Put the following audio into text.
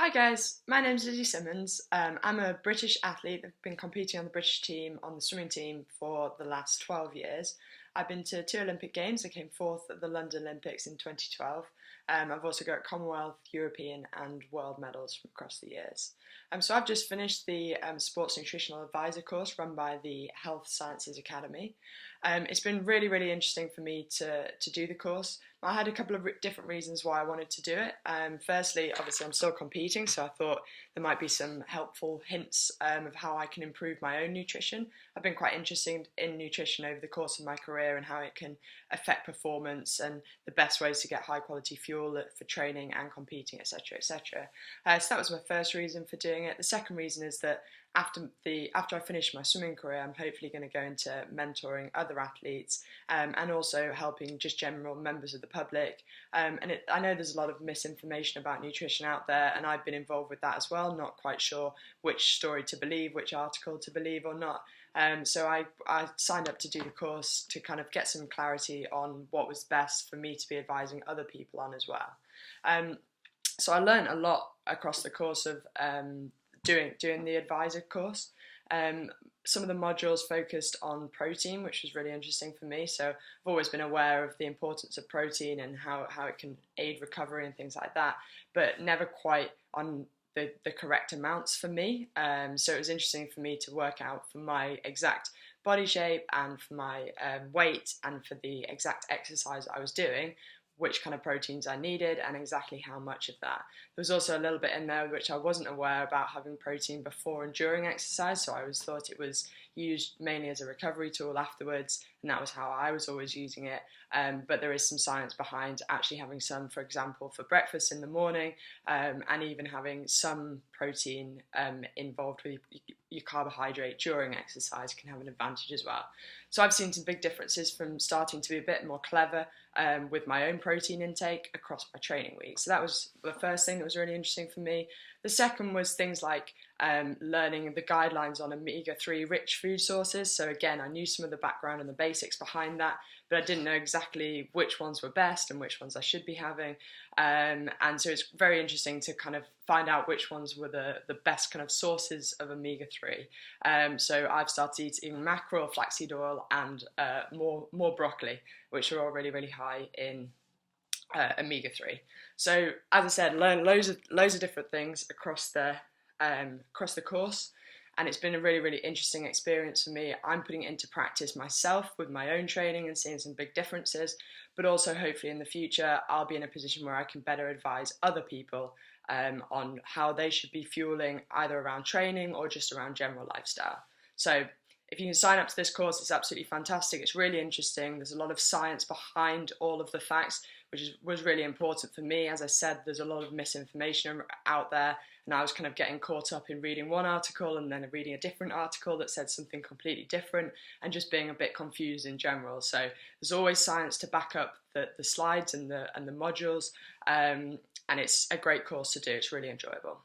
Hi guys, my name's Lizzie Simmonds. I'm a British athlete. I've been competing on the British team, on the swimming team for the last 12 years. I've been to two Olympic Games. I came fourth at the London Olympics in 2012. I've also got Commonwealth, European and world medals from across the years. So I've just finished the Sports Nutritional Advisor course run by the Health Sciences Academy. It's been really interesting for me to do the course. I had a couple of different reasons why I wanted to do it. Firstly, obviously I'm still competing, so I thought there might be some helpful hints of how I can improve my own nutrition. I've been quite interested in nutrition over the course of my career and how it can affect performance and the best ways to get high quality fuel for training and competing, etc, etc. So that was my first reason for doing it. The second reason is that after I finish my swimming career, I'm hopefully going to go into mentoring other athletes and also helping just general members of the public. I know there's a lot of misinformation about nutrition out there, and I've been involved with that as well, not quite sure which story to believe, which article to believe or not. So I signed up to do the course to kind of get some clarity on what was best for me to be advising other people on as well. So I learned a lot across the course of doing the advisor course. Some of the modules focused on protein, which was really interesting for me. So I've always been aware of the importance of protein and how it can aid recovery and things like that, but never quite on the correct amounts for me. So it was interesting for me to work out for my exact body shape and for my weight and for the exact exercise I was doing, which kind of proteins I needed and exactly how much of that. There was also a little bit in there which I wasn't aware about having protein before and during exercise, so I always thought it was used mainly as a recovery tool afterwards, and that was how I was always using it. But there is some science behind actually having some, for example, for breakfast in the morning, and even having some protein involved with your carbohydrate during exercise can have an advantage as well. So I've seen some big differences from starting to be a bit more clever with my own protein intake across my training week. So that was the first thing that was really interesting for me. The second was things like learning the guidelines on omega-3 rich food sources. So again, I knew some of the background and the basics behind that, but I didn't know exactly which ones were best and which ones I should be having. And so it's very interesting to kind of find out which ones were the best kind of sources of omega-3. So I've started eating mackerel, flaxseed oil, and more broccoli, which are all really high in omega-3. So as I said, learn loads of different things across the course, and it's been a really interesting experience for me. I'm putting it into practice myself with my own training and seeing some big differences, but also hopefully in the future I'll be in a position where I can better advise other people on how they should be fueling either around training or just around general lifestyle. So if you can sign up to this course, it's absolutely fantastic. It's really interesting. There's a lot of science behind all of the facts, which was really important for me. As I said, there's a lot of misinformation out there, and I was kind of getting caught up in reading one article and then reading a different article that said something completely different and just being a bit confused in general. So there's always science to back up the slides and the modules, and it's a great course to do. It's really enjoyable.